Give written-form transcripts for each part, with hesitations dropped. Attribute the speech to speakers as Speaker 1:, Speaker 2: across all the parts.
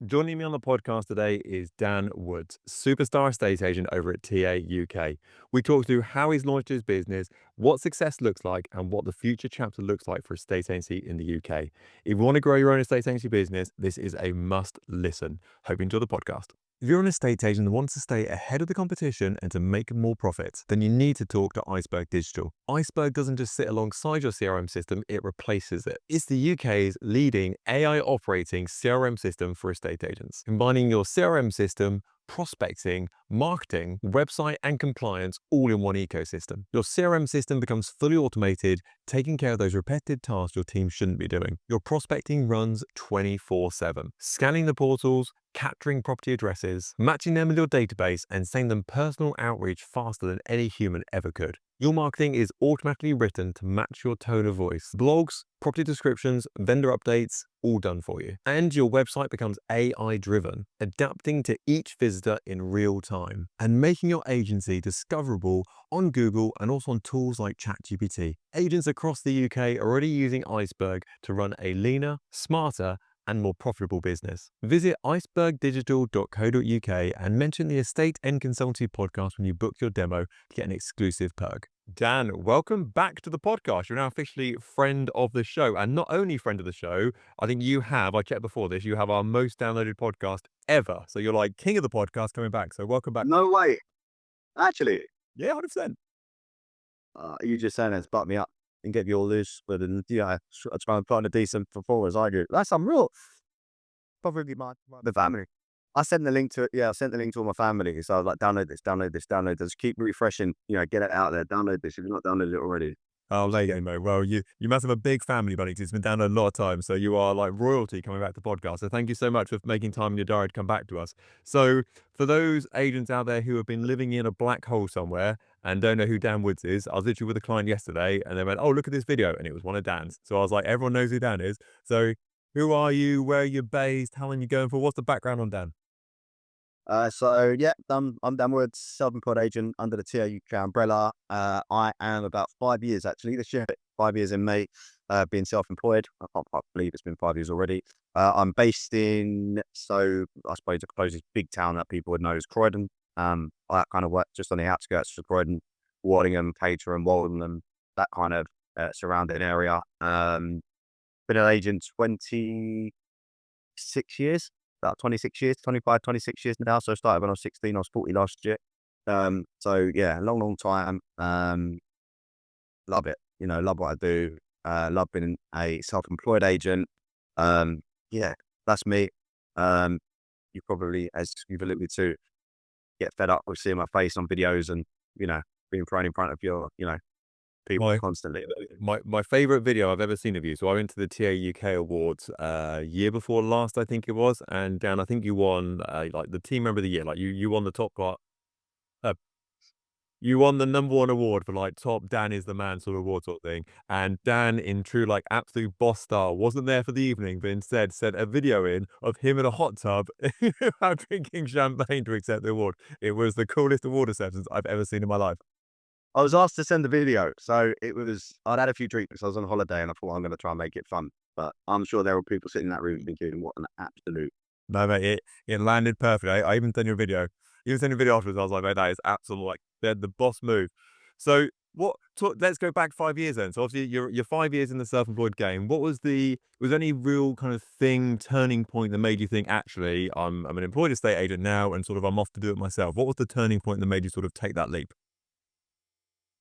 Speaker 1: Joining me on the podcast today is Dan Woods, superstar estate agent over at TA UK. We talk through how he's launched his business, what success looks like, and what the future chapter looks like for estate agency in the UK. If you want to grow your own estate agency business, this is a must listen. Hope you enjoy the podcast. If you're an estate agent that wants to stay ahead of the competition and to make more profits, then you need to talk to Iceberg Digital. Iceberg doesn't just sit alongside your CRM system, it replaces it. It's the UK's leading AI operating CRM system for estate agents, combining your CRM system, prospecting, marketing, website, and compliance all in one ecosystem. Your CRM system becomes fully automated, taking care of those repetitive tasks your team shouldn't be doing. Your prospecting runs 24/7, scanning the portals, capturing property addresses, matching them with your database, and sending them personal outreach faster than any human ever could. Your marketing is automatically written to match your tone of voice. Blogs, property descriptions, vendor updates, all done for you. And your website becomes AI driven, adapting to each visitor in real time and making your agency discoverable on Google and also on tools like ChatGPT. Agents across the UK are already using Iceberg to run a leaner, smarter, and more profitable business. Visit icebergdigital.co.uk and mention the Estate and Consultancy podcast when you book your demo to get an exclusive perk. Dan, welcome back to the podcast. You're now officially friend of the show, and not only friend of the show, I think I checked before this, you have our most downloaded podcast ever. So you're like king of the podcast coming back. So welcome back.
Speaker 2: No way. Actually,
Speaker 1: Yeah, 100%.
Speaker 2: you just saying that to butt me up and get you all loose, but I try and put on a decent performance. I do. That's unreal. Probably the family. I sent the link to it. Yeah, I sent the link to all my family. So I was like, download this, download this, download this. Keep refreshing. Get it out there. Download this if you've not downloaded it already.
Speaker 1: Oh, there you go, mate. Well, you must have a big family, buddy, 'cause it's been downloaded a lot of times. So you are like royalty coming back to the podcast. So thank you so much for making time in your diary to come back to us. So for those agents out there who have been living in a black hole somewhere and don't know who Dan Woods is, I was literally with a client yesterday and they went, "Oh, look at this video." And it was one of Dan's. So I was like, everyone knows who Dan is. So who are you? Where are you based? How long are you going for? What's the background on Dan?
Speaker 2: I'm Dan Woods, self-employed agent under the TO UK umbrella. I am about 5 years actually this year. 5 years in May, being self-employed. I can't quite believe it's been 5 years already. I'm based in, so I suppose the closest big town that people would know is Croydon. I kind of work just on the outskirts of Croydon, Waddingham, Caterham, Waldenham, that kind of surrounding area. Been an agent 26 years, about 26 years, 25, 26 years now. So I started when I was 16, I was 40 last year. So yeah, long time. Love it, love what I do. Love being a self-employed agent. Yeah, that's me. You probably, as you've alluded to, get fed up with seeing my face on videos and, being thrown in front of your, people
Speaker 1: My
Speaker 2: constantly.
Speaker 1: my favorite video I've ever seen of you. So I went to the TA UK Awards year before last, I think it was, and Dan, I think you won like the team member of the year. Like you won the top part. Uh, you won the #1 award for like top Dan is the man sort of award sort of thing. And Dan, in true like absolute boss style, wasn't there for the evening, but instead sent a video in of him in a hot tub out drinking champagne to accept the award. It was the coolest award acceptance I've ever seen in my life.
Speaker 2: I was asked to send the video, so I'd had a few drinks. I was on holiday, and I thought I'm going to try and make it fun. But I'm sure there were people sitting in that room thinking, "What an absolute."
Speaker 1: No, mate, it landed perfectly. I even sent you a video. You sent a video afterwards. I was like, mate, that is absolute like the boss move. So let's go back 5 years then. So obviously you're 5 years in the self-employed game. Was there any real kind of turning point that made you think, actually, I'm an employed estate agent now and sort of I'm off to do it myself? What was the turning point that made you sort of take that leap?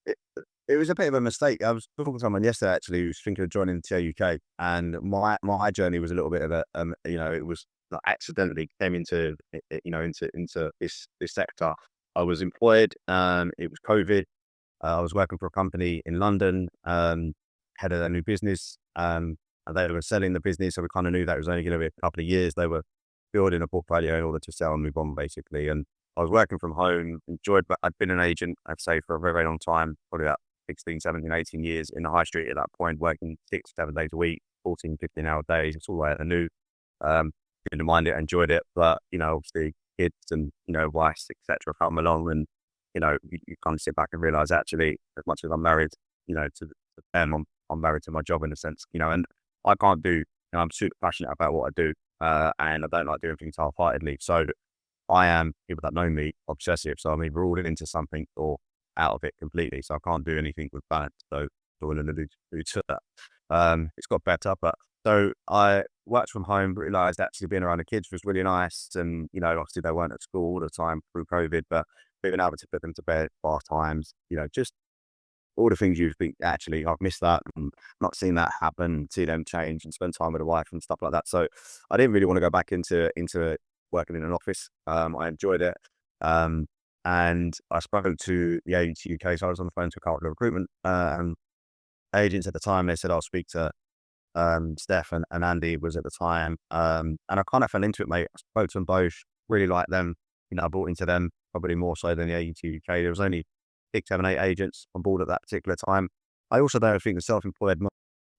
Speaker 2: It, it was a bit of a mistake. I was talking to someone yesterday actually who was thinking of joining the TO UK, and my journey was a little bit of a it was like accidentally came into into this sector. I was employed. It was COVID. I was working for a company in London, had a new business, and they were selling the business. So we kind of knew that it was only going to be a couple of years. They were building a portfolio in order to sell and move on, basically. And I was working from home, enjoyed, but I'd been an agent, I'd say, for a very, very long time, probably about 16, 17, 18 years in the high street at that point, working 6, 7 days a week, 14, 15-hour days. It's all right. I knew, didn't mind it, enjoyed it. But, obviously kids and, wives, etc. come along and, you kind of sit back and realize actually, as much as I'm married, to them, I'm married to my job in a sense, and I can't do, I'm super passionate about what I do. and I don't like doing things half-heartedly. So I am, people that know me, obsessive. So I'm either all into something or out of it completely. So I can't do anything with balance. So all in the do to that. It's got better, but so I worked from home, realized actually being around the kids was really nice. And, obviously they weren't at school all the time through COVID, but being able to put them to bed, bath times, just all the things you think, actually, I've missed that and not seen that happen, see them change and spend time with the wife and stuff like that. So I didn't really want to go back into working in an office. I enjoyed it. Um, and I spoke to the agents UK. So I was on the phone to a couple of recruitment agents at the time. They said, I'll speak to Steph and Andy was at the time. And I kind of fell into it, mate. I spoke to them both, really liked them. I bought into them probably more so than the agency UK. There was only 6, 7, 8 agents on board at that particular time. I also don't think the self-employed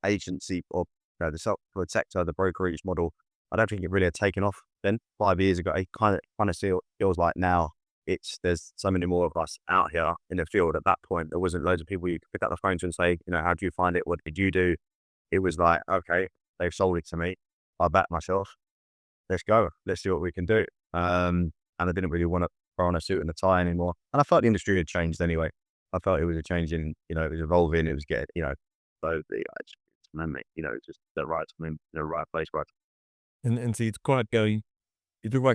Speaker 2: agency or the self-employed sector, the brokerage model, I don't think it really had taken off then 5 years ago. It kind of still feels like now there's so many more of us out here in the field. At that point, there wasn't loads of people you could pick up the phone to and say, how do you find it? What did you do? It was like, okay, they've sold it to me. I back myself. Let's go. Let's see what we can do. And I didn't really want to throw on a suit and a tie anymore. And I felt the industry had changed anyway. I felt it was a change in, it was evolving. It was getting, so I just, just the right time, the right place, right.
Speaker 1: And so you talk about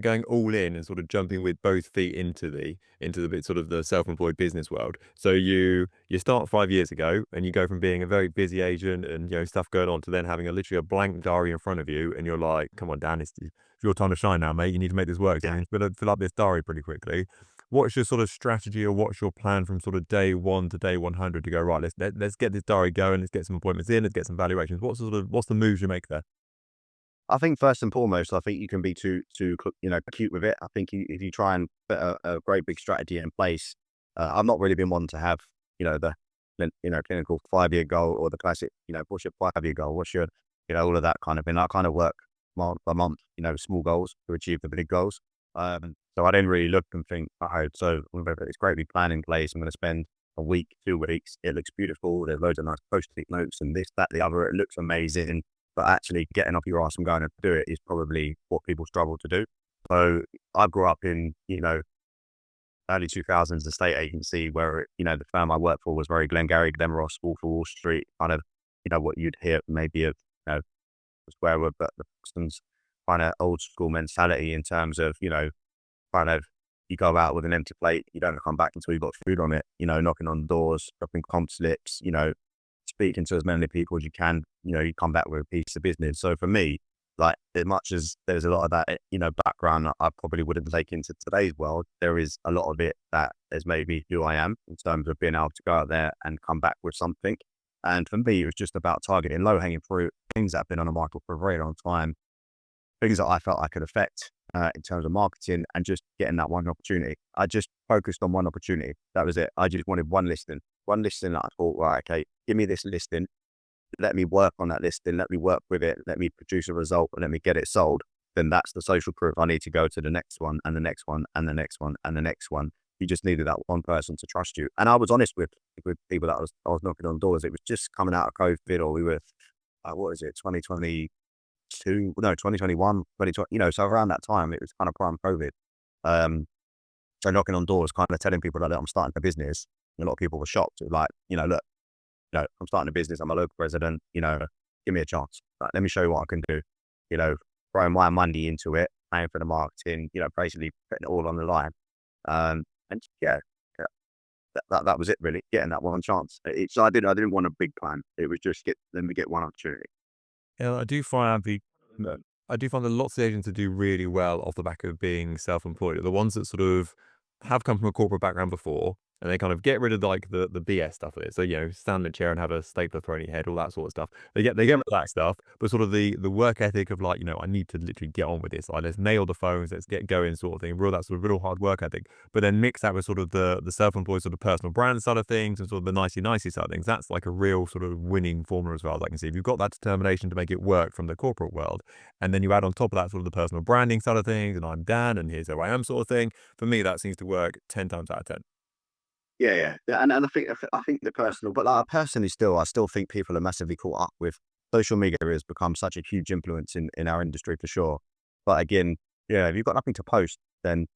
Speaker 1: going all in and sort of jumping with both feet into the bit sort of the self-employed business world. So you start 5 years ago and you go from being a very busy agent and stuff going on to then having literally a blank diary in front of you and you're like, come on, Dan, it's your time to shine now, mate. You need to make this work. So you
Speaker 2: Yeah.
Speaker 1: need to fill up this diary pretty quickly. What's your sort of strategy or what's your plan from sort of day one to day 100 to go, right, let's get this diary going, let's get some appointments in, let's get some valuations. What's the moves you make there?
Speaker 2: I think first and foremost, I think you can be too cute with it. I think if you try and put a great big strategy in place, I've not really been one to have, the, clinical 5-year goal or the classic, what's your 5-year goal? What's your, all of that kind of thing. I kind of work month by month, small goals to achieve the big goals. So I didn't really look and think, oh, so it's great we plan in place. I'm going to spend a week, 2 weeks. It looks beautiful. There's loads of nice post-it notes and this, that, the other. It looks amazing. But actually getting off your ass and going to do it is probably what people struggle to do. So I grew up in, early 2000s estate agency where, the firm I worked for was very Glengarry, Glenross, Wolf of Wall Street, kind of, what you'd hear maybe of, square word, but the Boston's kind of old school mentality in terms of, kind of you go out with an empty plate, you don't come back until you've got food on it, knocking on doors, dropping comp slips, speaking to as many people as you can, you come back with a piece of business. So for me, like as much as there's a lot of that, background that I probably wouldn't take into today's world, there is a lot of it that has made me who I am in terms of being able to go out there and come back with something. And for me, it was just about targeting low hanging fruit, things that have been on the market for a very long time, things that I felt I could affect in terms of marketing and just getting that one opportunity. I just focused on one opportunity. That was it. I just wanted one listing that I thought, right, okay, give me this listing. Let me work on that listing. Let me work with it. Let me produce a result and let me get it sold. Then that's the social proof. I need to go to the next one and the next one and the next one and the next one. You just needed that one person to trust you. And I was honest with people that I was knocking on doors. It was just coming out of COVID or we were, what is it, 2022, no, 2021, 2020, so around that time, it was kind of prime COVID. Um, so knocking on doors, kind of telling people that I'm starting a business. And a lot of people were shocked. Like, look, I'm starting a business. I'm a local resident, give me a chance. Like, let me show you what I can do, throwing my money into it, paying for the marketing, basically putting it all on the line. And yeah, that was it really, getting that one chance. So I didn't want a big plan. It was just let me get one opportunity.
Speaker 1: Yeah, I do find that lots of agents that do really well off the back of being self-employed are the ones that sort of have come from a corporate background before, and they kind of get rid of like the BS stuff of it. So, stand in a chair and have a stapler thrown at your head, all that sort of stuff. They get rid of that stuff, but sort of the work ethic of like, I need to literally get on with this. Like, let's nail the phones, let's get going sort of thing. That sort of real hard work ethic. But then mix that with sort of the self-employed sort of personal brand side of things and sort of the nicey side of things. That's like a real sort of winning formula as far as I can see. If you've got that determination to make it work from the corporate world, and then you add on top of that sort of the personal branding side of things, and I'm Dan and here's who I am sort of thing, for me, that seems to work 10 times out of 10.
Speaker 2: Yeah. And I think the personal, but like personally, I still think people are massively caught up with social media has become such a huge influence in our industry for sure. But again, yeah, if you've got nothing to post, then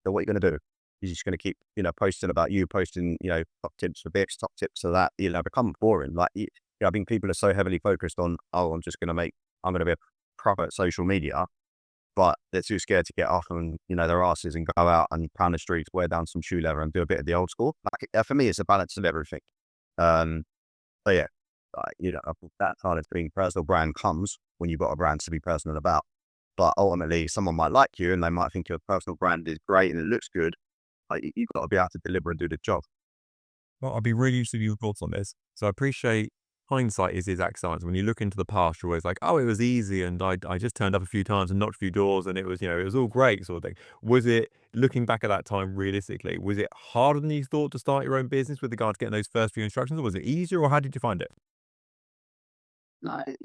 Speaker 2: what are you going to do? You're just going to keep, posting about you, posting, top tips for this, top tips for that. Become boring. Like, I think people are so heavily focused on, oh, I'm going to be a pro at social media, but they're too scared to get off and, their asses and go out and pound the streets, wear down some shoe leather and do a bit of the old school. Like, for me, it's a balance of everything. Um, so yeah, I think that kind of thing, personal brand comes when you've got a brand to be personal about. But ultimately, someone might like you and they might think your personal brand is great and it looks good. Like, you've got to be able to deliver and do the job.
Speaker 1: Well, I'd be really interested in your thoughts on this. So I appreciate hindsight is the exact science. When you look into the past, you're always like, oh, it was easy and I just turned up a few times and knocked a few doors and it was, it was all great sort of thing. Was it, looking back at that time realistically, was it harder than you thought to start your own business with regard to getting those first few instructions, or was it easier, or how did you find it?
Speaker 2: Like,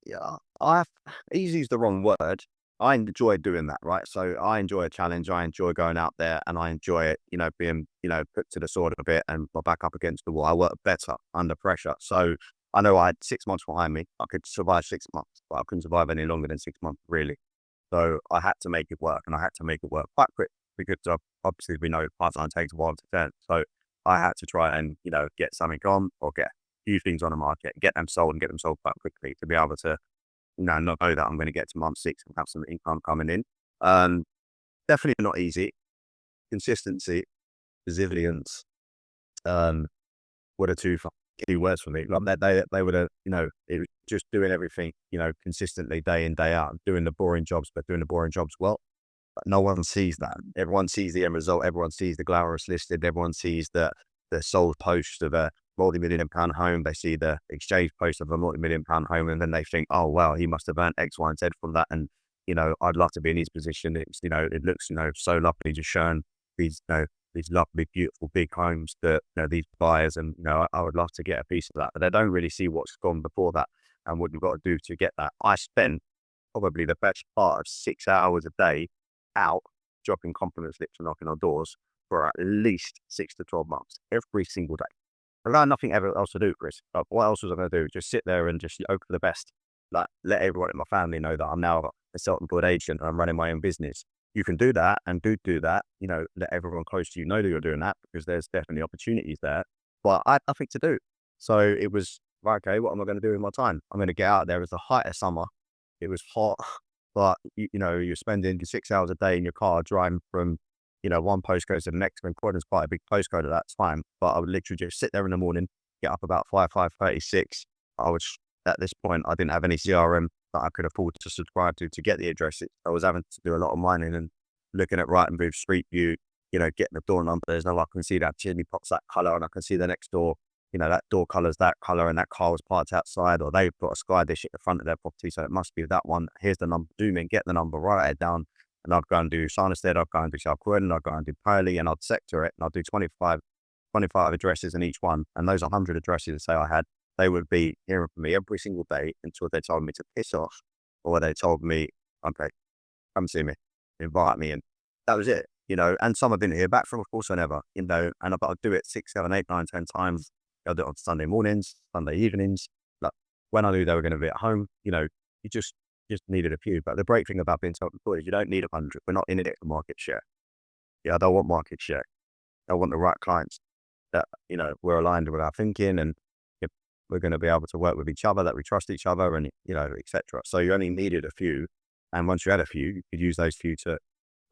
Speaker 2: yeah, easy is the wrong word. I enjoy doing that, right? So I enjoy a challenge. I enjoy going out there and I enjoy it, being, put to the sword a bit and my back up against the wall. I work better under pressure. So I know I had 6 months behind me. I could survive 6 months, but I couldn't survive any longer than 6 months, really. So I had to make it work and I had to make it work quite quick because obviously we know part-time takes a while to turn. So I had to try and, get something on or get a few things on the market, get them sold and get them sold quite quickly to be able to, know that I'm going to get to month 6 and have some income coming in. Um, Definitely not easy. Consistency, resilience, um, were the key words for me. Like they would have, it was just doing everything, consistently day in, day out, doing the boring jobs, but doing the boring jobs well. But no one sees that. Everyone sees the end result. Everyone sees the glamorous listed. Everyone sees the sold post of a multi-million-pound home. They see the exchange post of a multi-million-pound home, and then they think, "Oh wow, he must have earned X, Y, and Z from that." And I'd love to be in his position. It's it looks so lovely, just showing these these lovely, beautiful, big homes that these buyers, and I would love to get a piece of that. But they don't really see what's gone before that and what you've got to do to get that. I spent probably the best part of 6 hours a day out dropping compliment slips and knocking on doors for at least 6 to 12 months, every single day. I had nothing ever else to do, Chris. Like, what else was I going to do? Just sit there and just hope for the best. Like, let everyone in my family know that I'm now a self-employed agent and I'm running my own business. You can do that and do that. Let everyone close to you know that you're doing that because there's definitely opportunities there. But I had nothing to do. So it was, right, okay, what am I going to do with my time? I'm going to get out there. It was the height of summer. It was hot, but you're spending 6 hours a day in your car driving from one postcode to the next. When Croydon's quite a big postcode at that time, but I would literally just sit there in the morning, get up about 5:36. I was at this point, I didn't have any CRM that I could afford to subscribe to get the addresses. I was having to do a lot of mining and looking at Rightmove Street View, getting the door numbers. Now I can see that chimney pot's that color, and I can see the next door. That door color's that color, and that car was parked outside, or they've got a sky dish at the front of their property, so it must be that one. Here's the number. Zoom in, get the number, write it down, and I'd go and do Sinestead, I'd go and do South Croydon, I'd go and do Purley, and I'd sector it, and I'd do 25 addresses in each one. And those 100 addresses, say I had, they would be hearing from me every single day until they told me to piss off, or they told me, okay, come see me, invite me, and that was it. And some I didn't hear back from, of course I never, and I'd do it 6, 7, 8, 9, 10 times. I'll do it on Sunday mornings, Sunday evenings. Like, when I knew they were going to be at home, you just needed a few. But the great thing about being self-employed is you don't need 100. We're not in it for market share. Yeah, I don't want market share. I want the right clients that, we're aligned with our thinking, and if we're going to be able to work with each other, that we trust each other, and, etc. So you only needed a few. And once you had a few, you could use those few to,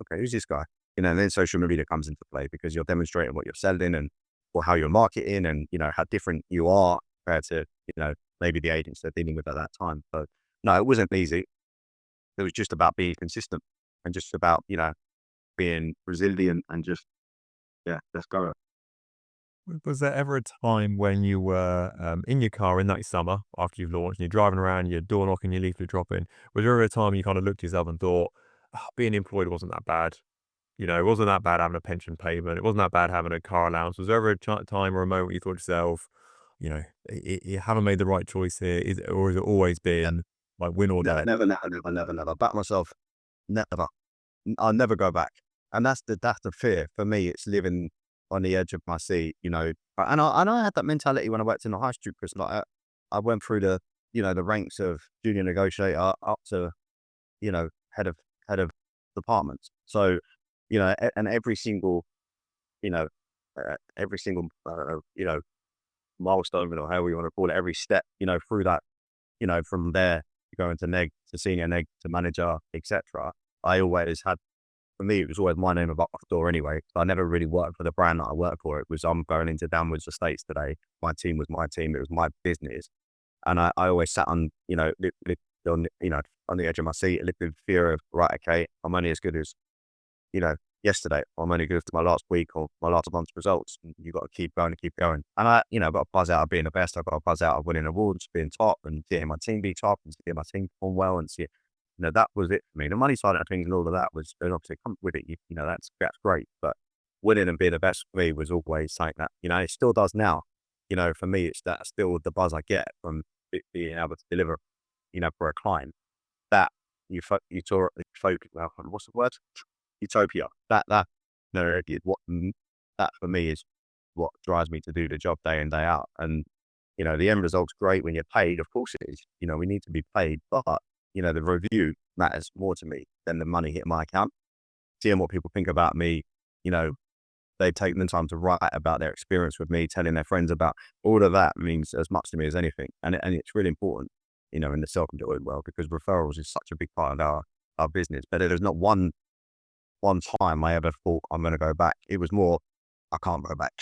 Speaker 2: okay, who's this guy? And then social media comes into play because you're demonstrating what you're selling and or how you're marketing and, how different you are compared to, maybe the agents they're dealing with at that time. So no, it wasn't easy. It was just about being consistent and just about, being resilient and just, yeah, let's go.
Speaker 1: Was there ever a time when you were in your car in that summer after you've launched and you're driving around, you're door knocking, your leaflet dropping? Was there ever a time you kind of looked at yourself and thought, "Ah, being employed wasn't that bad? It wasn't that bad having a pension payment. It wasn't that bad having a car allowance." Was there ever a time or a moment you thought to yourself, you haven't made the right choice here, or has it always
Speaker 2: Yeah.
Speaker 1: been like win or
Speaker 2: No,
Speaker 1: die?
Speaker 2: never. Back myself, never. I'll never go back. And that's the fear. For me, it's living on the edge of my seat, And I had that mentality when I worked in the high street, because like I went through the the ranks of junior negotiator up to, you know, head of departments. So, and every single, milestone or however you want to call it, every step, through that, from there going to neg to senior neg to manager, etc. I always had, for me, it was always my name above the door anyway. I never really worked for the brand that I work for. It was, I'm going into Downwards Estates today. My team was my team. It was my business. And I always sat on, on, on the edge of my seat, lived in fear of, right, okay, I'm only as good as, you know, yesterday. I'm only good to my last week or my last month's results. And you got to keep going and keep going. And I've got a buzz out of being the best. I've got a buzz out of winning awards, being top and seeing my team be top and seeing my team perform well and see, that was it for me. The money side of things and all of that was, and obviously come with it, that's great. But winning and being the best for me was always something that, it still does now. For me, it's that still the buzz I get from being able to deliver, for a client that focus, well, what's the word? Utopia. That for me is what drives me to do the job day in, day out. And, the end result's great when you're paid. Of course it is. We need to be paid, but, the review matters more to me than the money hitting my account. Seeing what people think about me, you know, they've taken the time to write about their experience with me, telling their friends about all of that means as much to me as anything. And it's really important, in the self-employed world, because referrals is such a big part of our business. But there's not one time I ever thought I'm going to go back. It was more, I can't go back.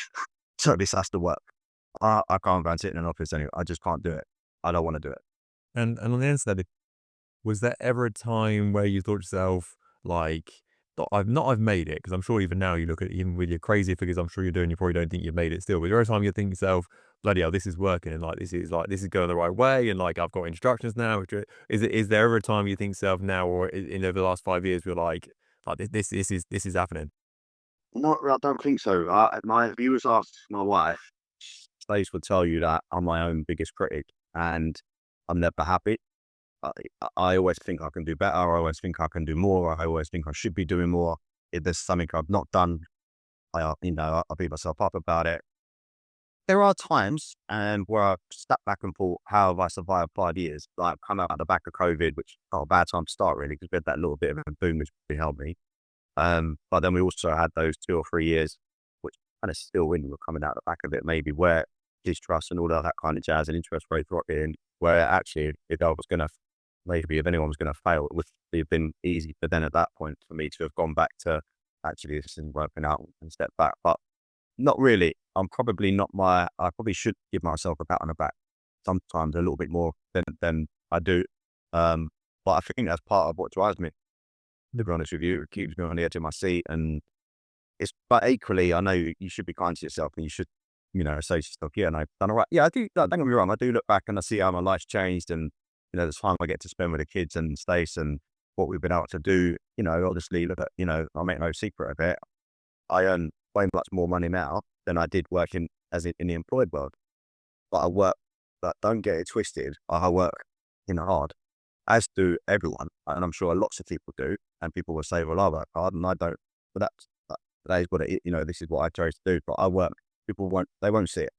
Speaker 2: So this has to work. I can't go and sit in an office anyway. I just can't do it. I don't want to do it.
Speaker 1: And on the answer to that, was there ever a time where you thought to yourself, like, I've made it? Because I'm sure even now you look at, even with your crazy figures I'm sure you're doing, you probably don't think you've made it still. But there a time you think to yourself, bloody hell, this is working, and this is going the right way, and like I've got instructions now. Is there ever a time you think to yourself now, or in over the last 5 years, you're like this is happening?
Speaker 2: Not, I don't think so. If you was asked my wife, Stace would tell you that I'm my own biggest critic, and I'm never happy. I, I always think I can do better. I always think I can do more. I always think I should be doing more. If there's something I've not done, I beat myself up about it. There are times and where I've stepped back and thought, how have I survived 5 years? Like, come out at the back of COVID, which not a bad time to start really, because we had that little bit of a boom, which really helped me. But then we also had those 2 or 3 years, which kind of still when we were coming out the back of it, maybe where distrust and all of that kind of jazz and interest rates rocketing, where actually if I was going to, maybe if anyone was going to fail, it would have been easy. But then at that point for me to have gone back to actually this isn't working out and step back. But not really. I probably should give myself a pat on the back sometimes a little bit more than I do. But I think that's part of what drives me, to be honest with you. It keeps me on the edge of my seat. And but equally, I know you should be kind to yourself and you should, say to yourself, yeah, and I've done all right. Yeah, I do. Don't get me wrong. I do look back and I see how my life's changed and, the time I get to spend with the kids and Stace and what we've been able to do. Obviously, look at, I make no secret of it. I earn way much more money now than I did working in the employed world. But I work, but don't get it twisted. I work, hard, as do everyone. And I'm sure lots of people do. And people will say, well, I work hard and I don't. But that is what it is. This is what I chose to do. But I work, they won't see it.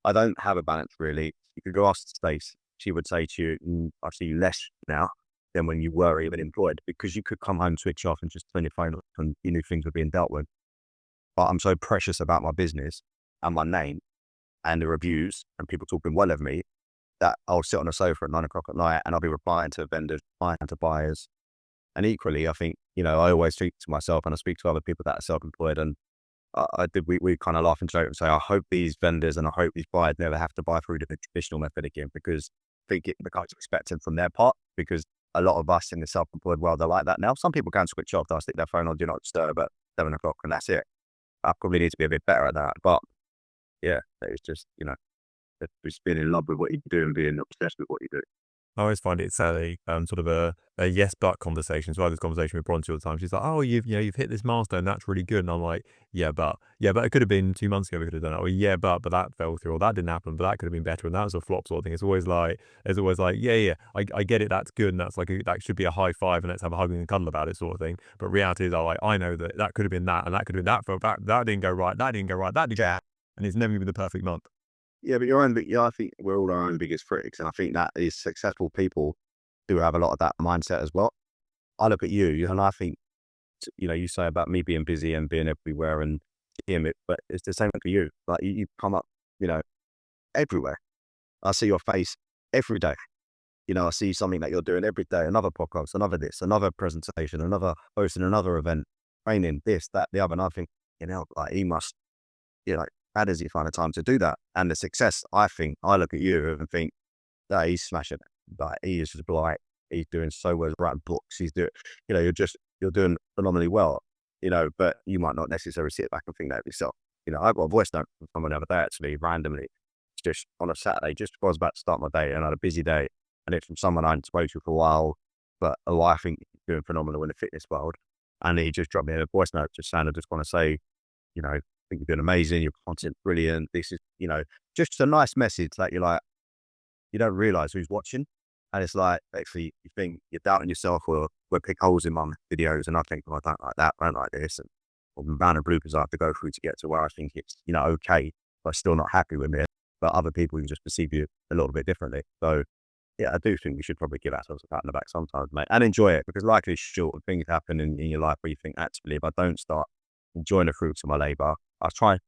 Speaker 2: I don't have a balance really. You could go ask Stace. She would say to you, I see you less now than when you were even employed, because you could come home, switch off and just turn your phone off and you knew things were being dealt with. But I'm so precious about my business and my name and the reviews and people talking well of me that I'll sit on a sofa at 9 o'clock at night and I'll be replying to vendors, replying to buyers. And equally, I think, I always speak to myself and I speak to other people that are self-employed. And we kind of laugh and joke and say, I hope these vendors and I hope these buyers never have to buy through the traditional method again, because I think it becomes expected from their part, because a lot of us in the self-employed world are like that now. Some people can switch off, they'll stick their phone on do not disturb at 7 o'clock and that's it. I probably need to be a bit better at that. But yeah, it's just, just being in love with what you do and being obsessed with what you do.
Speaker 1: I always find it's a sort of a yes but conversation. So I had this conversation with Bronte all the time. She's like, "Oh, you've hit this milestone. That's really good." And I'm like, yeah, but it could have been 2 months ago. We could have done it. Or yeah, but that fell through. Or that didn't happen. But that could have been better. And that was a flop sort of thing. It's always like, yeah, I get it. That's good. And that's like that should be a high five. And let's have a hug and cuddle about it sort of thing. But reality is, I know that could have been that, and that could have been that. For that didn't go right. That didn't go right. That didn't.
Speaker 2: Yeah.
Speaker 1: And it's never going to be the perfect month.
Speaker 2: Yeah, but yeah, I think we're all our own biggest critics, and I think that is successful people do have a lot of that mindset as well. I look at you, and I think, you say about me being busy and being everywhere and him, but it's the same for you. Like you come up, you know, everywhere. I see your face every day. I see something that you're doing every day, another podcast, another this, another presentation, another hosting another event, training, this, that, the other. And I think, like he must, how does he find the time to do that? And the success, I think, I look at you and think that he's smashing it. Like he is just like, he's doing so well, writing books. He's doing, you're doing phenomenally well, but you might not necessarily sit back and think that of yourself. I got a voice note from someone the other day, actually, randomly, just on a Saturday, just before I was about to start my day and I had a busy day. And it's from someone I hadn't spoken to for a while, but who I think is doing phenomenal in the fitness world. And he just dropped me a voice note just saying, I just want to say, I think you're doing amazing. Your content's brilliant. This is, just a nice message that you're like, you don't realize who's watching. And it's like, actually, you think you're doubting yourself or we'll pick holes in my videos. And I think, oh, I don't like that. I don't like this. And or the amount of bloopers I have to go through to get to where I think it's, okay, but still not happy with it. But other people can just perceive you a little bit differently. So yeah, I do think we should probably give ourselves a pat on the back sometimes, mate, and enjoy it because life is short. Things happen in your life where you think, actually, if I don't start enjoying the fruits of my labor, I try to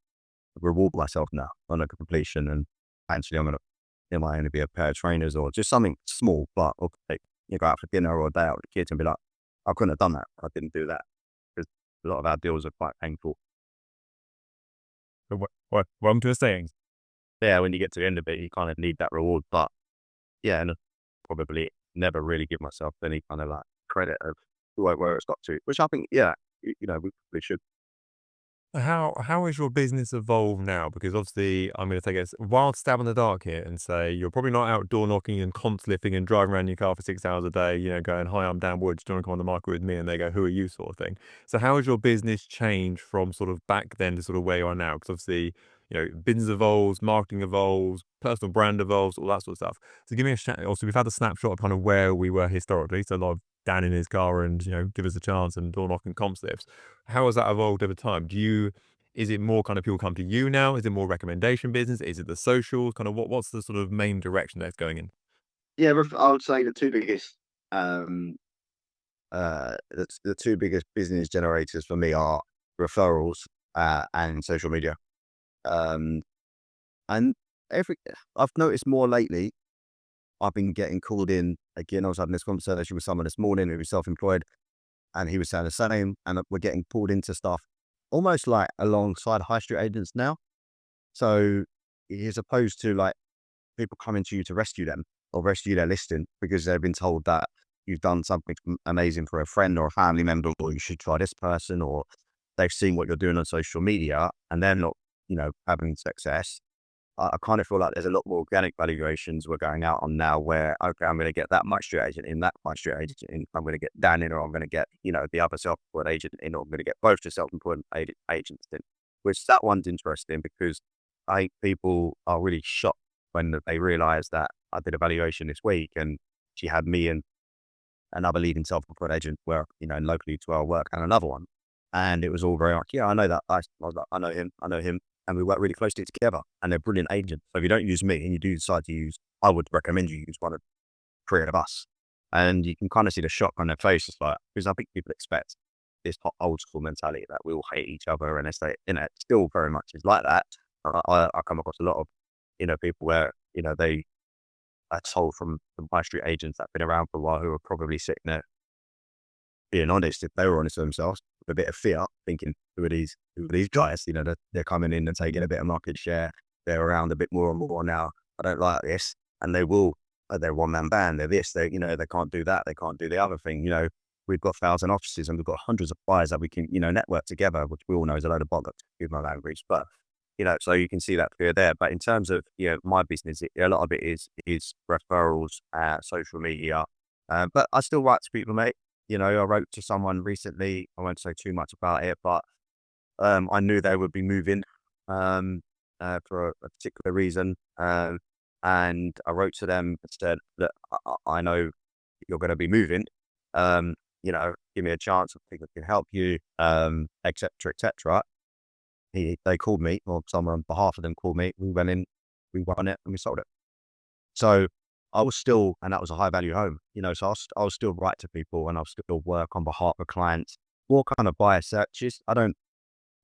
Speaker 2: reward myself now on a completion. And actually, I'm going to, it might only be a pair of trainers or just something small, but okay, you go out for dinner or a day out with the kids and be like, I couldn't have done that. I didn't do that because a lot of our deals are quite painful.
Speaker 1: But welcome to the saying.
Speaker 2: Yeah, when you get to the end of it, you kind of need that reward. But yeah, and probably never really give myself any kind of like credit of where it's got to, which I think, yeah, we probably should.
Speaker 1: How has your business evolved now? Because obviously, I'm going to take a wild stab in the dark here and say you're probably not out door knocking and comp slipping and driving around your car for 6 hours a day, going, "Hi, I'm Dan Woods. Do you want to come on the market with me?" And they go, "Who are you?" sort of thing. So how has your business changed from sort of back then to sort of where you are now? Because obviously, business evolves, marketing evolves, personal brand evolves, all that sort of stuff. So give me a also, we've had a snapshot of kind of where we were historically. So a lot of Dan in his car and, give us a chance and door knocking comp slips. How has that evolved over time? Is it more kind of people come to you now? Is it more recommendation business? Is it the socials? Kind of what's the sort of main direction that's going in?
Speaker 2: Yeah, I would say the two biggest, um, the two biggest business generators for me are referrals and social media. Um, and every I've noticed more lately. I've been getting called in again. I was having this conversation with someone this morning who was self-employed, and he was saying the same. And we're getting pulled into stuff almost like alongside high street agents now. So as opposed to like people coming to you to rescue them or rescue their listing because they've been told that you've done something amazing for a friend or a family member, or you should try this person, or they've seen what you're doing on social media and they're not, having success. I kind of feel like there's a lot more organic valuations we're going out on now where, okay, I'm going to get that much street agent in, that much street agent in. I'm going to get Dan in, or I'm going to get, the other self-employed agent in, or I'm going to get both the self-employed agents in, which that one's interesting because I think people are really shocked when they realize that I did a valuation this week and she had me and another leading self-employed agent where, locally to our work and another one. And it was all very like, yeah, I know that. I was like, I know him. And we work really closely together and they're brilliant agents. So if you don't use me and you do decide to use, I would recommend you use one of three of us. And you can kind of see the shock on their face. It's like, because I think people expect this old school mentality that we all hate each other. And it's like, it still very much is like that. I come across a lot of, people where, they are told from high street agents that have been around for a while who are probably sitting there being honest, if they were honest with themselves, with a bit of fear, thinking, who are these guys? They're coming in and taking a bit of market share. They're around a bit more and more now. I don't like this. And they will, they're one man band. They're this, they can't do that. They can't do the other thing. We've got 1,000 offices and we've got hundreds of buyers that we can, network together, which we all know is a load of bollocks, excuse my language. But, so you can see that fear there. But in terms of, my business, a lot of it is referrals, social media. But I still write to people, mate. I wrote to someone recently. I won't say too much about it, but I knew they would be moving for a particular reason. And I wrote to them and said that I know you're going to be moving. Give me a chance. I think I can help you, et cetera, et cetera. They called me, or someone on behalf of them called me. We went in, we won it and we sold it. So I was still, and that was a high value home, so I was still write to people and I'll still work on behalf of clients, more kind of buyer searches. Don't,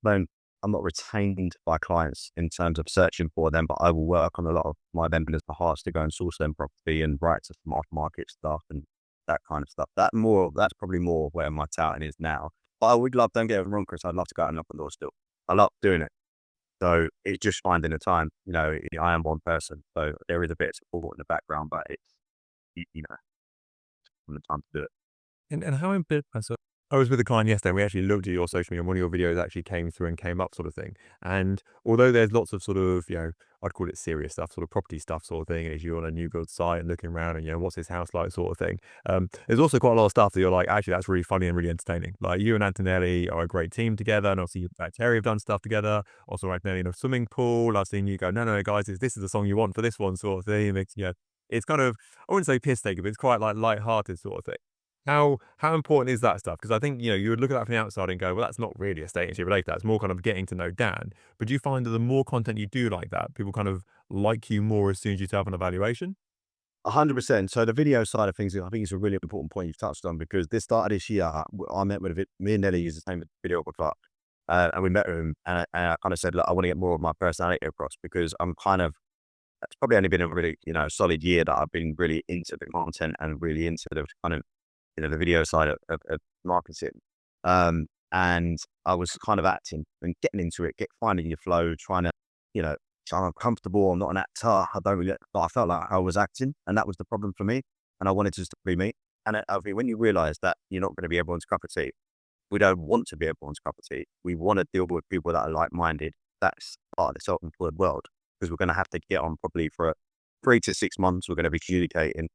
Speaker 2: I'm not retained by clients in terms of searching for them, but I will work on a lot of my vendors' behalf to go and source them property and write to some off market stuff and that kind of stuff. That's probably more where my talent is now. But I would love, don't get me wrong, Chris, I'd love to go out and knock on doors still. I love doing it. So it's just finding the time. I am one person, so there is a bit of support in the background, but it's, the time to do it.
Speaker 1: And how important so I was with a client yesterday, and we actually looked at your social media, and one of your videos actually came through and came up sort of thing. And although there's lots of sort of, I'd call it serious stuff, sort of property stuff sort of thing, as you're on a new build site and looking around and, what's this house like sort of thing. There's also quite a lot of stuff that you're like, actually, that's really funny and really entertaining. Like you and Antonelli are a great team together, and obviously you and Terry have done stuff together. Also, Antonelli in a swimming pool. I've seen you go, no, no, guys, this is the song you want for this one sort of thing. And it's kind of, I wouldn't say piss taker, but it's quite like light-hearted sort of thing. How important is that stuff? Because I think, you would look at that from the outside and go, "Well, that's not really estate agency related. That's more kind of getting to know Dan." But do you find that the more content you do like that, people kind of like you more as soon as you tell them an evaluation?
Speaker 2: 100%. So the video side of things, I think is a really important point you've touched on because this started this year. I met with me and Nelly use the same videographer, and we met with him, and I kind of said, look, I want to get more of my personality across because I'm kind of. It's probably only been a really solid year that I've been really into the content and really into the kind of the video side of marketing. And I was kind of acting and getting into it, finding your flow, trying to, so I'm comfortable. I'm not an actor. I don't really, but I felt like I was acting, and that was the problem for me. And I wanted to just be me. And I think when you realize that you're not going to be everyone's cup of tea, we don't want to be everyone's cup of tea. We want to deal with people that are like-minded. That's part of the self-employed world because we're going to have to get on probably for 3 to 6 months. We're going to be communicating,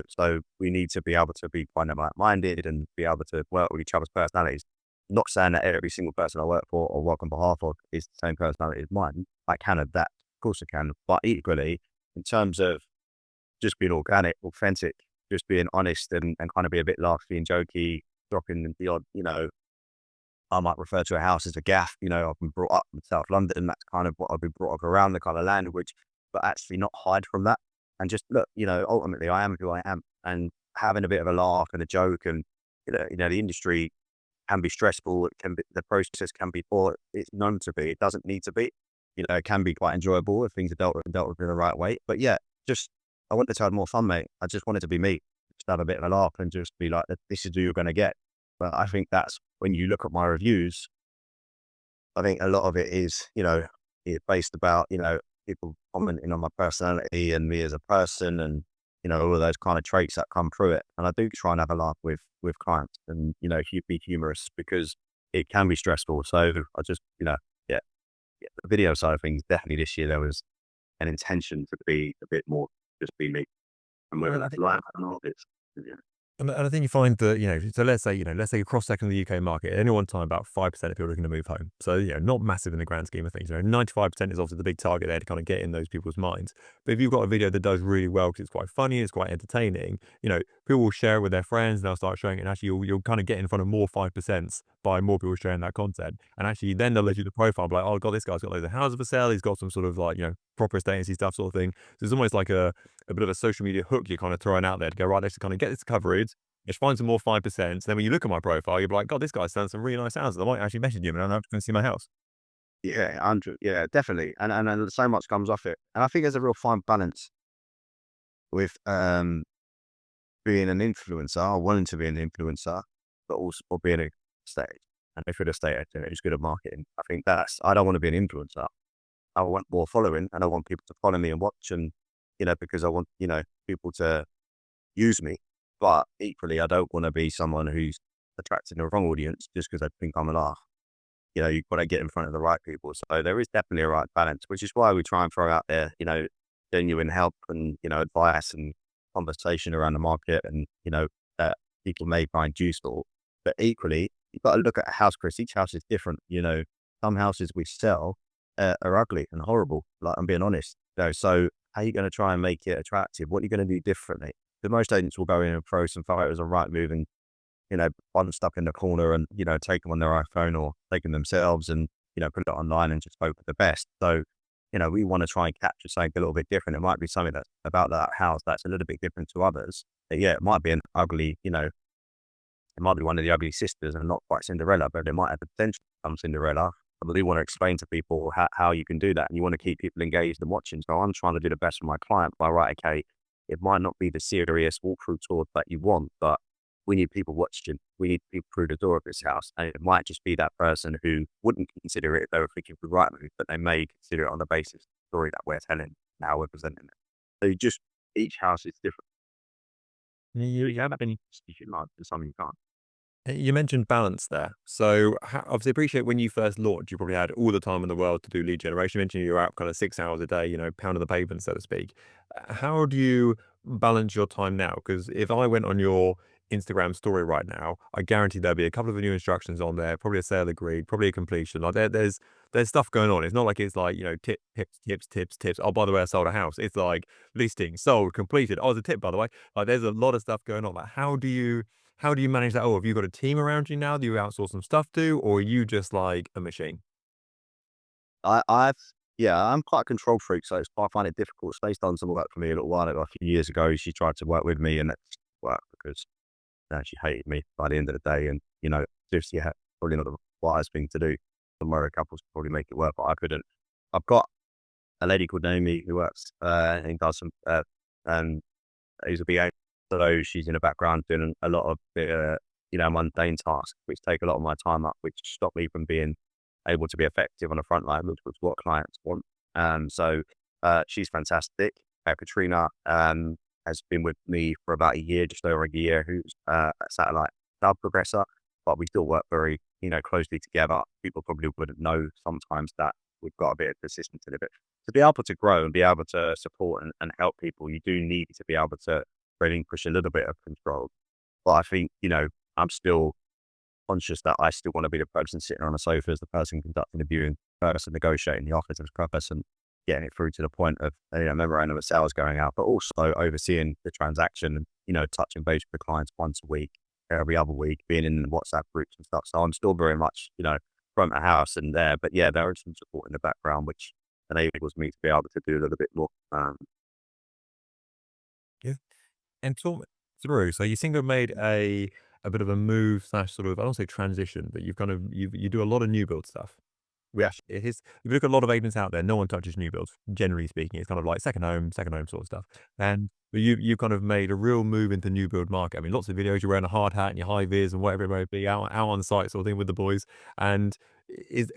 Speaker 2: so we need to be able to be kind of like-minded and be able to work with each other's personalities. Not saying that every single person I work for or work on behalf of is the same personality as mine. I can adapt, of course I can. But equally, in terms of just being organic, authentic, just being honest and kind of be a bit laughy and jokey, dropping the odd, I might refer to a house as a gaff. I've been brought up in South London. That's kind of what I've been brought up around, the kind of language, but actually not hide from that. And just look, ultimately I am who I am, and having a bit of a laugh and a joke and, the industry can be stressful. It can be, the process can be, or it's known to be, it doesn't need to be, it can be quite enjoyable if things are dealt with in the right way. But yeah, just, I wanted to have more fun, mate. I just wanted to be me, just have a bit of a laugh and just be like, this is who you're going to get. But I think that's when you look at my reviews, I think a lot of it is, it's based about, people commenting on my personality and me as a person and, all of those kind of traits that come through it. And I do try and have a laugh with clients and, be humorous because it can be stressful. So I just, yeah, the video side of things, definitely this year there was an intention to be a bit more, just be me. And whether
Speaker 1: And I
Speaker 2: that's
Speaker 1: think
Speaker 2: live or not, it's, yeah.
Speaker 1: And I think you find that, so let's say you cross-secting the UK market. At any one time, about 5% of people are looking to move home. So, not massive in the grand scheme of things. 95% is obviously the big target there to kind of get in those people's minds. But if you've got a video that does really well because it's quite funny, it's quite entertaining, people will share it with their friends and they'll start showing it. And actually, you'll kind of get in front of more 5% by more people sharing that content. And actually, then they'll let you the profile and be like, oh, God, this guy's got loads of houses for sale. He's got some sort of like, proper estate agency stuff sort of thing. So it's almost like a bit of a social media hook you're kind of throwing out there to go, right, let's just kind of get this coverage. Let's find some more 5%. Then when you look at my profile, you'll be like, God, this guy's done some really nice houses. I might actually message him and I'm going to see my house.
Speaker 2: Yeah, 100. Yeah, definitely. And so much comes off it. And I think there's a real fine balance with being an influencer or wanting to be an influencer, but also being a stage. And if you're a state agent who's good at marketing, I think I don't want to be an influencer. I want more following and I want people to follow me and watch and, because I want, people to use me. But equally, I don't want to be someone who's attracting the wrong audience just because they think I'm a laugh. You've got to get in front of the right people. So there is definitely a right balance, which is why we try and throw out there, genuine help and, advice and conversation around the market and, that people may find useful. But equally, you've got to look at a house, Chris. Each house is different. Some houses we sell are ugly and horrible. Like, I'm being honest. So how are you going to try and make it attractive? What are you going to do differently? The most agents will go in and throw some photos on Rightmove and, one stuck in the corner and, take them on their iPhone or take them themselves and, put it online and just hope for the best. So we want to try and capture something a little bit different. It might be something that's about that house that's a little bit different to others. But yeah, it might be an ugly, it might be one of the ugly sisters and not quite Cinderella, but it might have the potential to become Cinderella. But we want to explain to people how you can do that, and you want to keep people engaged and watching. So I'm trying to do the best for my client by, right, okay, it might not be the serious walkthrough tour that you want, but we need people watching. We need people through the door of this house. And it might just be that person who wouldn't consider it if they were thinking of the right move, but they may consider it on the basis of the story that we're telling, and how we're presenting it. So each house is different. You have any you should like, and some you can't.
Speaker 1: You mentioned balance there. So, obviously, appreciate when you first launched, you probably had all the time in the world to do lead generation. You mentioned you were out kind of 6 hours a day, pounding the pavement, so to speak. How do you balance your time now? Because if I went on your Instagram story right now, I guarantee there'll be a couple of new instructions on there, probably a sale agreed, probably a completion. Like there's stuff going on. It's not like it's like, tips. Oh, by the way, I sold a house. It's like listing, sold, completed. Oh, it's a tip, by the way. Like there's a lot of stuff going on. Like how do you manage that? Oh, have you got a team around you now that you outsource some stuff to, or are you just like a machine?
Speaker 2: I've yeah, I'm quite a control freak, so I find it difficult. Space done some work for me a little while ago, a few years ago. She tried to work with me, and it didn't work because she hated me by the end of the day. And just yeah, probably not the wisest thing to do. Some married couples could probably make it work, but I couldn't. I've got a lady called Naomi who works and does some um who's a BA. So she's in the background doing a lot of the mundane tasks, which take a lot of my time up, which stop me from being able to be effective on the front line, which was what clients want. She's fantastic. Katrina has been with me for about a year, just over a year, who's a satellite cloud progressor, but we still work very, closely together. People probably wouldn't know sometimes that we've got a bit of persistence in it. But to be able to grow and be able to support and help people, you do need to be able to relinquish a little bit of control. But I think, I'm still conscious that I still want to be the person sitting on a sofa as the person conducting the viewing, person negotiating the offers, as the person getting it through to the point of memorandum of sales going out, but also overseeing the transaction and touching base with the clients once a week, every other week, being in WhatsApp groups and stuff. So I'm still very much front of house and there, but yeah, there is some support in the background which enables me to be able to do a little bit more.
Speaker 1: Yeah. And talk me through. So you seem to have made a bit of a move slash sort of, I don't say transition, but you do a lot of new build stuff. It is. If you look at a lot of agents out there, no one touches new builds. Generally speaking, it's kind of like second home sort of stuff. And but you kind of made a real move into new build market. I mean, lots of videos you're wearing a hard hat and your high vis and whatever it may be, out on site sort of thing with the boys. And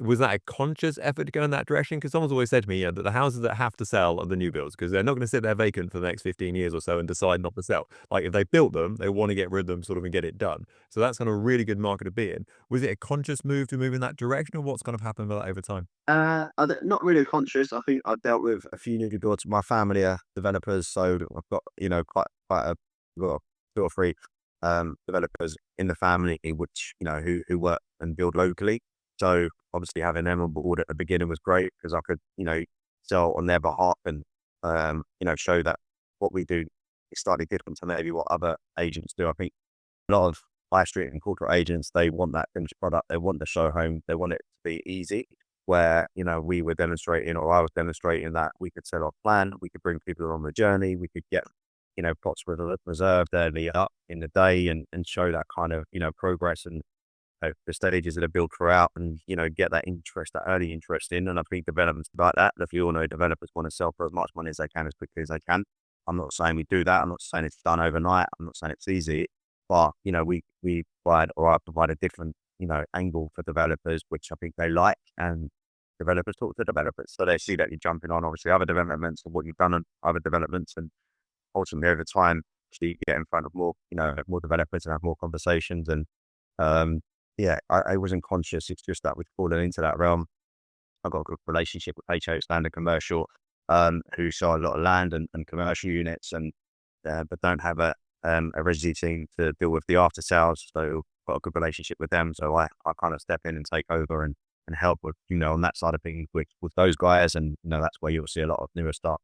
Speaker 1: was that a conscious effort to go in that direction? Because someone's always said to me, that the houses that have to sell are the new builds because they're not going to sit there vacant for the next 15 years or so and decide not to sell. Like if they built them, they want to get rid of them sort of and get it done. So that's kind of a really good market to be in. Was it a conscious move to move in that direction, or what's kind of happened with that over time?
Speaker 2: Not really conscious. I think I've dealt with a few new builds. My family are developers, so I've got quite a well, two or three developers in the family which who work and build locally. So obviously having them on board at the beginning was great because I could sell on their behalf and show that what we do is slightly different to maybe what other agents do. I think a lot of high street and corporate agents, they want that finished product. They want the show home. They want it to be easy. Where, we were demonstrating, or I was demonstrating that we could set our plan. We could bring people on the journey. We could get, plots reserved early up in the day and show that kind of, progress and the stages that are built throughout and, get that interest, that early interest in. And I think developments like that, if you all know, developers want to sell for as much money as they can, as quickly as they can. I'm not saying we do that. I'm not saying it's done overnight. I'm not saying it's easy, but, we provide, or I provide a different, angle for developers, which I think they like. And developers talk to developers. So they see that you're jumping on obviously other developments and what you've done on other developments. And ultimately over time, actually get in front of more, more developers and have more conversations. And yeah, I wasn't conscious. It's just that we've fallen into that realm. I've got a good relationship with HO Standard Commercial, who sell a lot of land and commercial units and, but don't have a resi team to deal with the after sales. So got a good relationship with them. So I kind of step in and take over and help with, on that side of things with those guys. And, that's where you'll see a lot of newer stuff,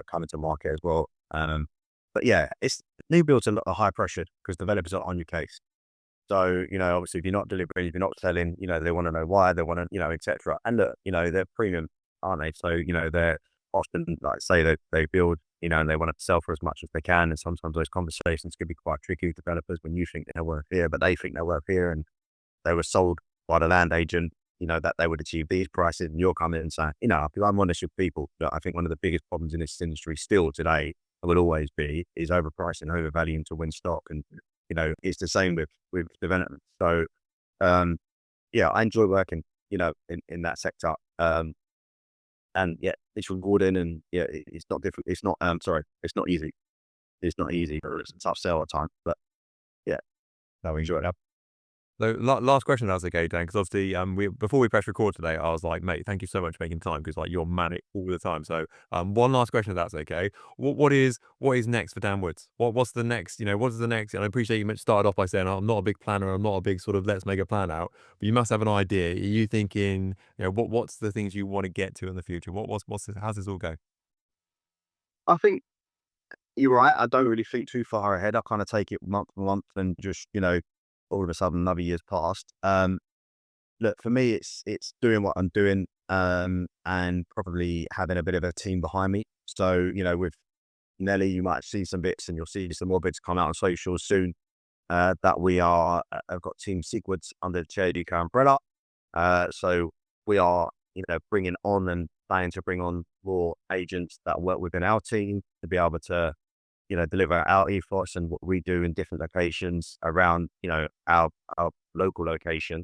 Speaker 2: coming to market as well. But yeah, it's new builds are a lot of high pressure because developers are on your case. So, obviously if you're not delivering, if you're not selling, they want to know why, they want to, et cetera. And look, they're premium aren't they? So, they're often, like, say they build, and they want to sell for as much as they can. And sometimes those conversations can be quite tricky with developers when you think they're worth here, but they think they're worth here. And they were sold by the land agent, that they would achieve these prices. And you're coming and saying, because I'm honest with people, that I think one of the biggest problems in this industry still today, and will always be, is overpricing, overvaluing to win stock. And, it's the same with development. So, um, yeah, I enjoy working, in that sector. And yeah, it's rewarding, and yeah, it's not difficult. It's not, sorry, it's not easy. It's not easy. It's a tough sell at times, but yeah, no, we enjoy it.
Speaker 1: So last question, if that's okay, Dan, because obviously, before we press record today, I was like, mate, thank you so much for making time because like you're manic all the time. So, one last question, if that's okay. What is next for Dan Woods? What's the next? What is the next? And I appreciate you started off by saying, oh, I'm not a big planner. I'm not a big sort of let's make a plan out. But you must have an idea. Are you thinking, what's the things you want to get to in the future? How's this all go?
Speaker 2: I think you're right. I don't really think too far ahead. I kind of take it month to month, and just, all of a sudden another year's passed. Look, for me, it's doing what I'm doing, and probably having a bit of a team behind me. So, with Nelly, you might see some bits, and you'll see some more bits come out on socials soon. That we are, I've got Team Sigwards under the JDK umbrella. So we are, bringing on and planning to bring on more agents that work within our team to be able to, deliver our ethos and what we do in different locations around, our local location.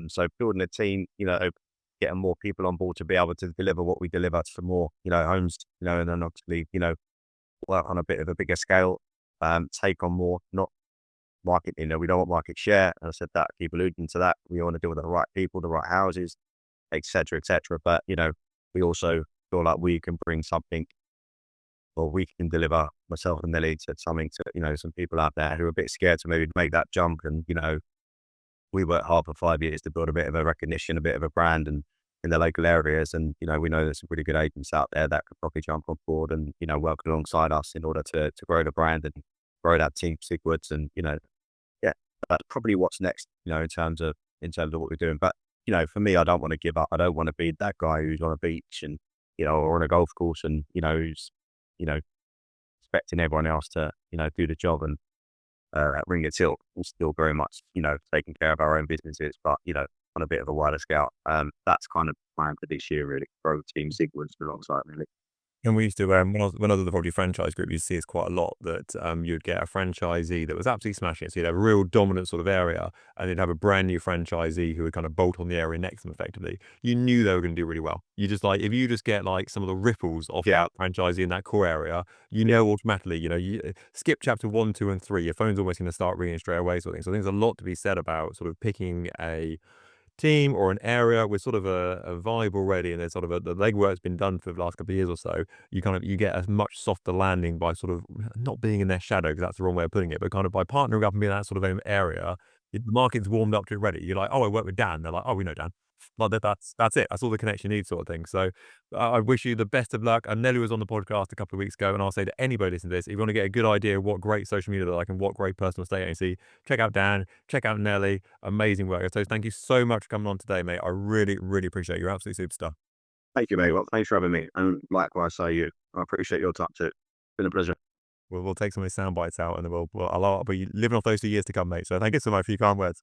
Speaker 2: So building a team, getting more people on board to be able to deliver what we deliver to more, homes, and then obviously, work on a bit of a bigger scale, take on more, not market, we don't want market share. And I said that, keep alluding to that. We want to deal with the right people, the right houses, et cetera, et cetera. But, we also feel like we can bring something, or we can deliver, myself and Nelly, to something to, some people out there who are a bit scared to maybe make that jump. And, we worked hard for 5 years to build a bit of a recognition, a bit of a brand, and in the local areas. And, we know there's some pretty good agents out there that could probably jump on board and, work alongside us in order to grow the brand and grow that team Sigwards. And, yeah, that's probably what's next, in terms of what we're doing. But, for me, I don't want to give up. I don't want to be that guy who's on a beach and, or on a golf course and, who's, you know, expecting everyone else to, do the job and ring its tilt. We're still very much, taking care of our own businesses, but, on a bit of a wider scale. That's kind of the plan for this year, really. Grow Team Sigwards alongside, really.
Speaker 1: And we used to, when I was at the property franchise group, you'd see this quite a lot that you'd get a franchisee that was absolutely smashing it. So you'd have a real dominant sort of area, and you'd have a brand new franchisee who would kind of bolt on the area next to them effectively. You knew they were going to do really well. You just like, if you just get like some of the ripples off
Speaker 2: Yeah.
Speaker 1: that franchisee in that core area, automatically, skip chapter 1, 2, and 3, your phone's almost going to start ringing straight away, sort of thing. So I think there's a lot to be said about sort of picking a team or an area with sort of a vibe already, and there's sort of the legwork's been done for the last couple of years or so. You get a much softer landing by sort of not being in their shadow, because that's the wrong way of putting it, but kind of by partnering up and being in that sort of area, the market's warmed up to it ready. You're like, oh, I work with Dan. They're like, oh, we know Dan. Like that's it. That's all the connection needs, sort of thing. So I wish you the best of luck. And Nelly was on the podcast a couple of weeks ago, and I'll say to anybody listening to this, if you want to get a good idea of what great social media look like and what great personal estate agency, check out Dan, check out Nelly. Amazing work. So thank you so much for coming on today, mate. I really, really appreciate it. You're an absolute superstar.
Speaker 2: Thank you, mate. Well, thanks for having me. And likewise, so you. I appreciate your time too. Been a pleasure.
Speaker 1: We'll take some of these sound bites out, and then I'll be living off those for years to come, mate. So thank you so much for your kind words.